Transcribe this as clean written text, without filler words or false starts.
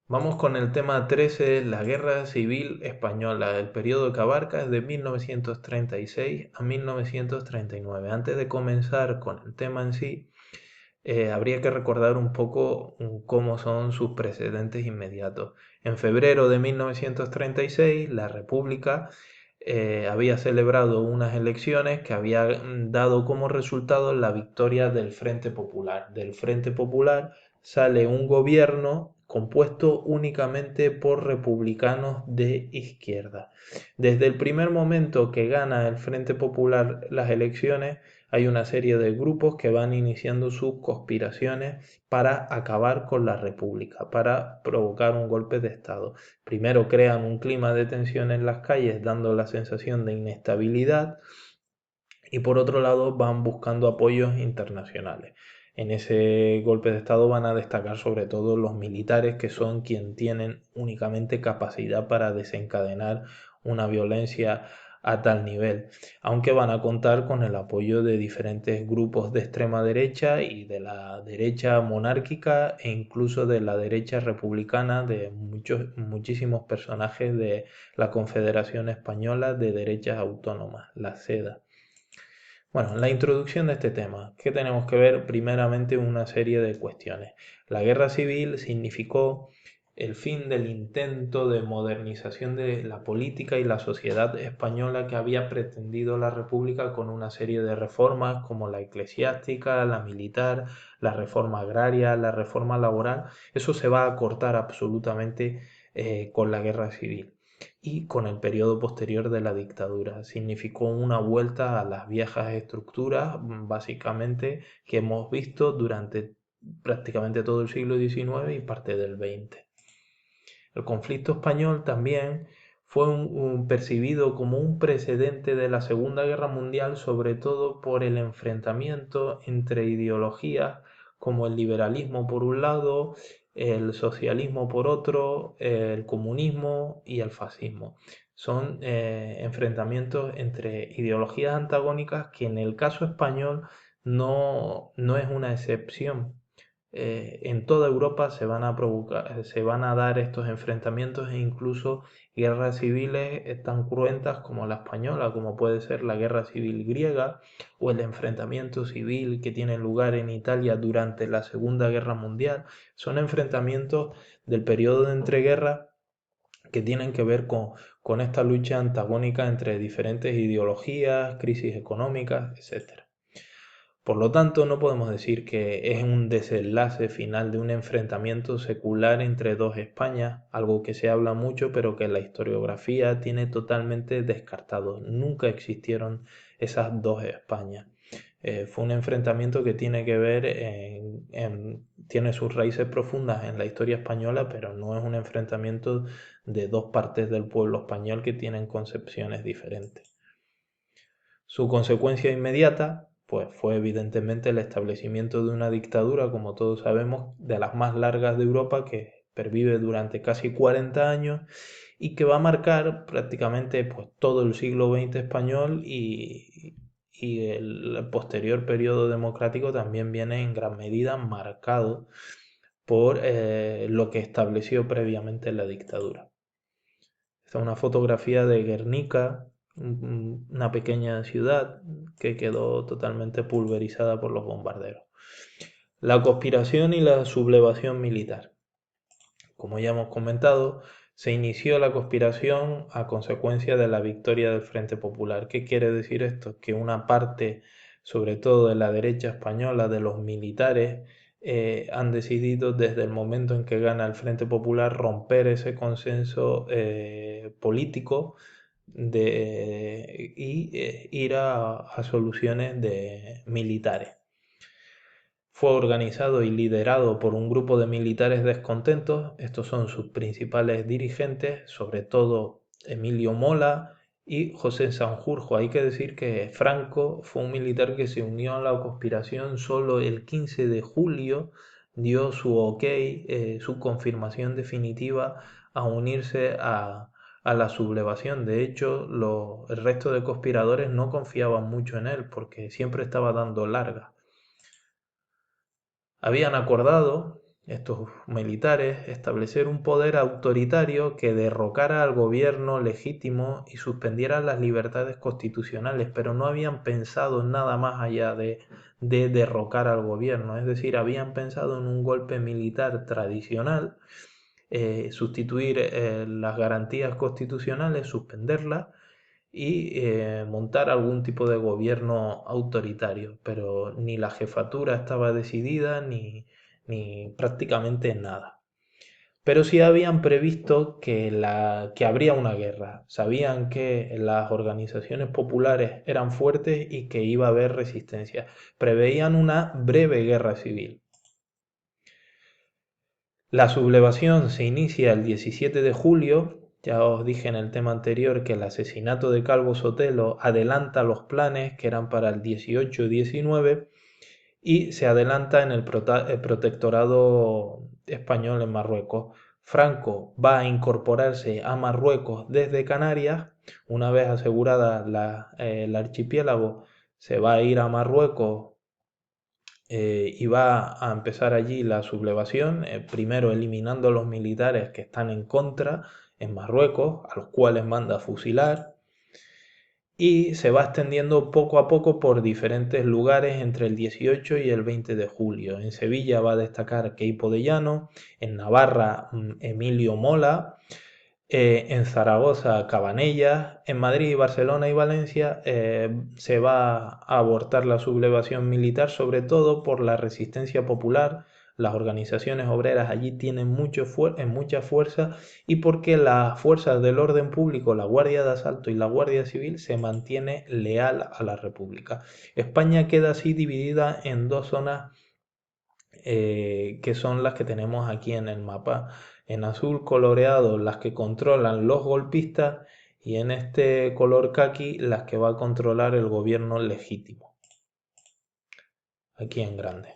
Vamos con el tema 13, la Guerra Civil Española. El periodo que abarca es de 1936 a 1939. Antes de comenzar con el tema en sí, habría que recordar un poco cómo son sus precedentes inmediatos. En febrero de 1936, la República había celebrado unas elecciones que habían dado como resultado la victoria del Frente Popular. Del Frente Popular sale un gobierno compuesto únicamente por republicanos de izquierda. Desde el primer momento que gana el Frente Popular las elecciones, hay una serie de grupos que van iniciando sus conspiraciones para acabar con la República, para provocar un golpe de Estado. Primero crean un clima de tensión en las calles, dando la sensación de inestabilidad, y por otro lado van buscando apoyos internacionales. En ese golpe de Estado van a destacar sobre todo los militares, que son quienes tienen únicamente capacidad para desencadenar una violencia a tal nivel, aunque van a contar con el apoyo de diferentes grupos de extrema derecha y de la derecha monárquica e incluso de la derecha republicana, de muchísimos personajes de la Confederación Española de Derechas Autónomas, la CEDA. Bueno, en la introducción de este tema, ¿qué tenemos que ver? Primeramente una serie de cuestiones. La guerra civil significó el fin del intento de modernización de la política y la sociedad española que había pretendido la República con una serie de reformas como la eclesiástica, la militar, la reforma agraria, la reforma laboral. Eso se va a cortar absolutamente con la guerra civil y con el periodo posterior de la dictadura. Significó una vuelta a las viejas estructuras, básicamente, que hemos visto durante prácticamente todo el siglo XIX y parte del XX. El conflicto español también fue percibido como un precedente de la Segunda Guerra Mundial, sobre todo por el enfrentamiento entre ideologías como el liberalismo por un lado, el socialismo por otro, el comunismo y el fascismo. Son enfrentamientos entre ideologías antagónicas que en el caso español no es una excepción. En toda Europa se van a dar estos enfrentamientos e incluso guerras civiles tan cruentas como la española, como puede ser la guerra civil griega o el enfrentamiento civil que tiene lugar en Italia durante la Segunda Guerra Mundial. Son enfrentamientos del periodo de entreguerra que tienen que ver con esta lucha antagónica entre diferentes ideologías, crisis económicas, etc. Por lo tanto, no podemos decir que es un desenlace final de un enfrentamiento secular entre dos Españas, algo que se habla mucho pero que la historiografía tiene totalmente descartado. Nunca existieron esas dos Españas. Fue un enfrentamiento que tiene que ver tiene sus raíces profundas en la historia española, pero no es un enfrentamiento de dos partes del pueblo español que tienen concepciones diferentes. Su consecuencia inmediata, pues, fue evidentemente el establecimiento de una dictadura, como todos sabemos, de las más largas de Europa, que pervive durante casi 40 años y que va a marcar prácticamente, pues, todo el siglo XX español, y el posterior periodo democrático también viene en gran medida marcado por lo que estableció previamente la dictadura. Esta es una fotografía de Guernica, una pequeña ciudad que quedó totalmente pulverizada por los bombarderos. La conspiración y la sublevación militar. Como ya hemos comentado, se inició la conspiración a consecuencia de la victoria del Frente Popular. ¿Qué quiere decir esto? Que una parte, sobre todo de la derecha española, de los militares, han decidido desde el momento en que gana el Frente Popular romper ese consenso político y ir a soluciones militares. Fue organizado y liderado por un grupo de militares descontentos. Estos son sus principales dirigentes, sobre todo Emilio Mola y José Sanjurjo. Hay que decir que Franco fue un militar que se unió a la conspiración solo el 15 de julio, dio su ok, su confirmación definitiva a unirse a la sublevación. De hecho, el resto de conspiradores no confiaban mucho en él porque siempre estaba dando largas. Habían acordado estos militares, establecer un poder autoritario que derrocara al gobierno legítimo y suspendiera las libertades constitucionales, pero no habían pensado en nada más allá de derrocar al gobierno, es decir, habían pensado en un golpe militar tradicional, sustituir las garantías constitucionales, suspenderlas y montar algún tipo de gobierno autoritario, pero ni la jefatura estaba decidida ni prácticamente nada. Pero sí habían previsto que habría una guerra, sabían que las organizaciones populares eran fuertes y que iba a haber resistencia, preveían una breve guerra civil. La sublevación se inicia el 17 de julio. Ya os dije en el tema anterior que el asesinato de Calvo Sotelo adelanta los planes que eran para el 18-19 y se adelanta en el protectorado español en Marruecos. Franco va a incorporarse a Marruecos desde Canarias. Una vez asegurada el archipiélago, se va a ir a Marruecos y va a empezar allí la sublevación, primero eliminando a los militares que están en contra en Marruecos, a los cuales manda a fusilar, y se va extendiendo poco a poco por diferentes lugares entre el 18 y el 20 de julio. En Sevilla va a destacar Queipo de Llano, en Navarra Emilio Mola, en Zaragoza, Cabanellas, en Madrid, Barcelona y Valencia se va a abortar la sublevación militar, sobre todo por la resistencia popular. Las organizaciones obreras allí tienen mucha fuerza y porque las fuerzas del orden público, la Guardia de Asalto y la Guardia Civil, se mantiene leal a la República. España queda así dividida en dos zonas que son las que tenemos aquí en el mapa. En azul coloreado las que controlan los golpistas y en este color caqui las que va a controlar el gobierno legítimo. Aquí en grande.